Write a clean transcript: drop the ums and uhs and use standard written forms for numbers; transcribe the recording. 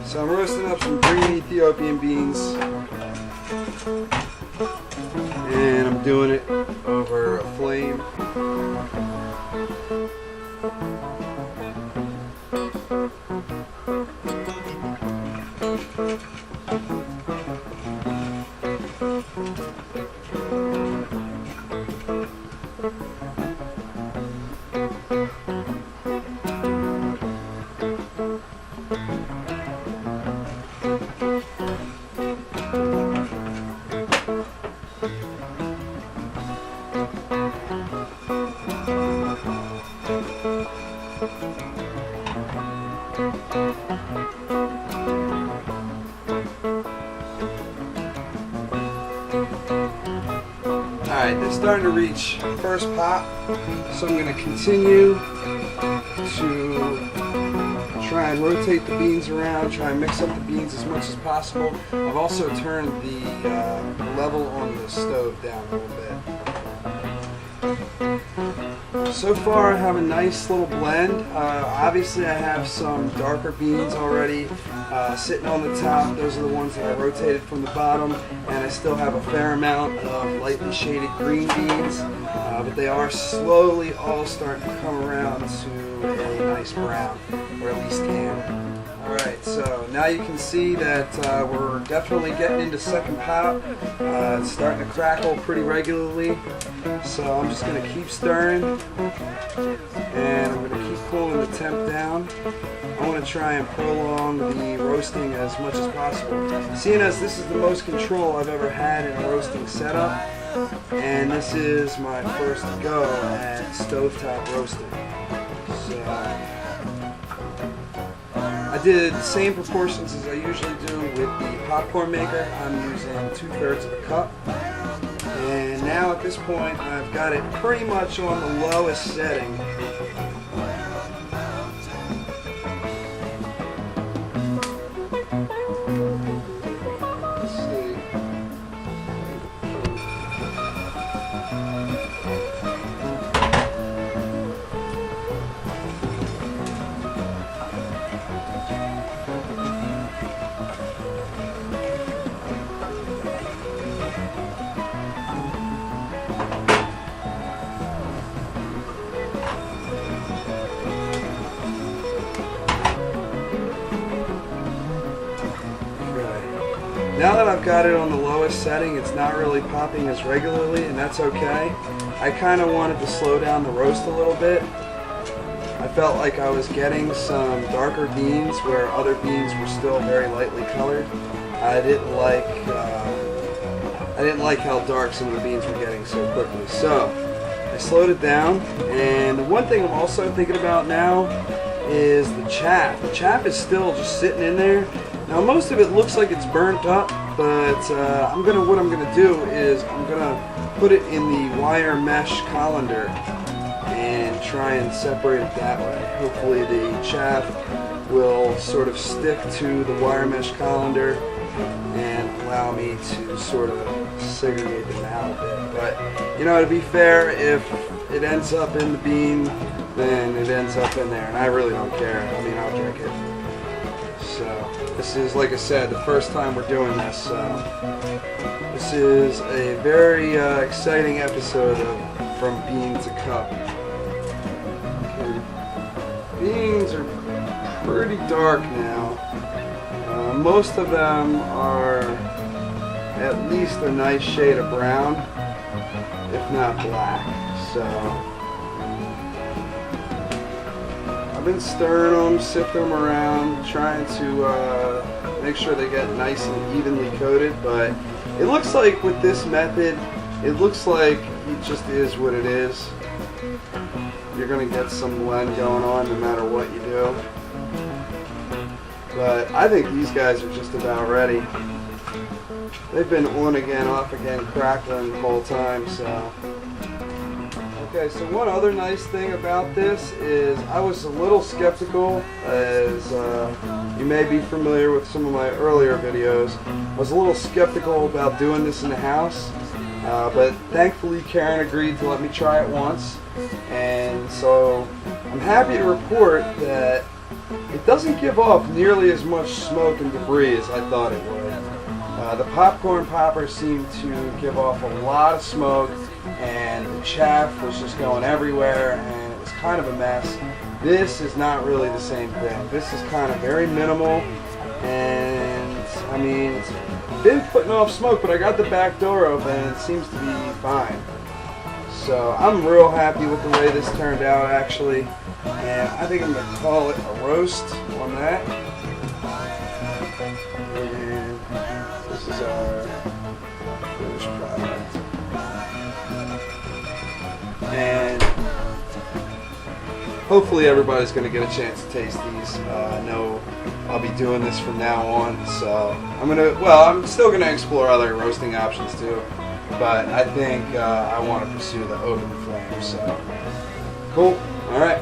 So I'm roasting up some green Ethiopian beans, and I'm doing it over a flame. Alright, they're starting to reach first pop, so I'm going to continue to try and rotate the beans around, try and mix up the beans as much as possible. I've also turned the level on the stove down a little bit. So far I have a nice little blend. Obviously I have some darker beans already sitting on the top. Those are the ones that I rotated from the bottom, and I still have a fair amount of lightly shaded green beans, but they are slowly all starting to come around to a nice brown, or at least tan. Alright, so now you can see that we're definitely getting into second pop. It's starting to crackle pretty regularly, so I'm just going to keep stirring, and I'm going to keep pulling the temp down. I want to try and prolong the roasting as much as possible. Seeing as this is the most control I've ever had in a roasting setup, and this is my first go at stovetop roasting. So I did the same proportions as I usually do with the popcorn maker. I'm using 2/3 of a cup. And now at this point I've got it pretty much on the lowest setting. Now that I've got it on the lowest setting, it's not really popping as regularly, and that's okay. I kind of wanted to slow down the roast a little bit. I felt like I was getting some darker beans where other beans were still very lightly colored. I didn't like how dark some of the beans were getting so quickly. So I slowed it down, and the one thing I'm also thinking about now is the chaff. The chaff is still just sitting in there. Now most of it looks like it's burnt up, but what I'm gonna do is I'm gonna put it in the wire mesh colander and try and separate it that way. Hopefully the chaff will sort of stick to the wire mesh colander and allow me to sort of segregate them out a bit. But you know, to be fair, if it ends up in the bean, then it ends up in there, and I really don't care. I mean, I'll drink it. So this is, like I said, the first time we're doing this, so this is a very exciting episode of From Bean to Cup. Okay. Beans are pretty dark now. Most of them are at least a nice shade of brown, if not black. So I've been stirring them, sifting them around, trying to make sure they get nice and evenly coated, but it looks like with this method, it looks like it just is what it is. You're going to get some blend going on no matter what you do. But I think these guys are just about ready. They've been on again, off again, crackling the whole time, so. Okay, so one other nice thing about this is I was a little skeptical, as you may be familiar with some of my earlier videos. I was a little skeptical about doing this in the house, but thankfully Karen agreed to let me try it once, and so I'm happy to report that it doesn't give off nearly as much smoke and debris as I thought it would. The popcorn popper seemed to give off a lot of smoke, and the chaff was just going everywhere, and it was kind of a mess. This is not really the same thing. This is kind of very minimal, and I mean, it's been putting off smoke, but I got the back door open and it seems to be fine. So I'm real happy with the way this turned out, actually, and I think I'm going to call it a roast on that. And this is our finished product. And hopefully everybody's going to get a chance to taste these. I know I'll be doing this from now on, so I'm still going to explore other roasting options too, but I think I want to pursue the open flame, so cool. All right.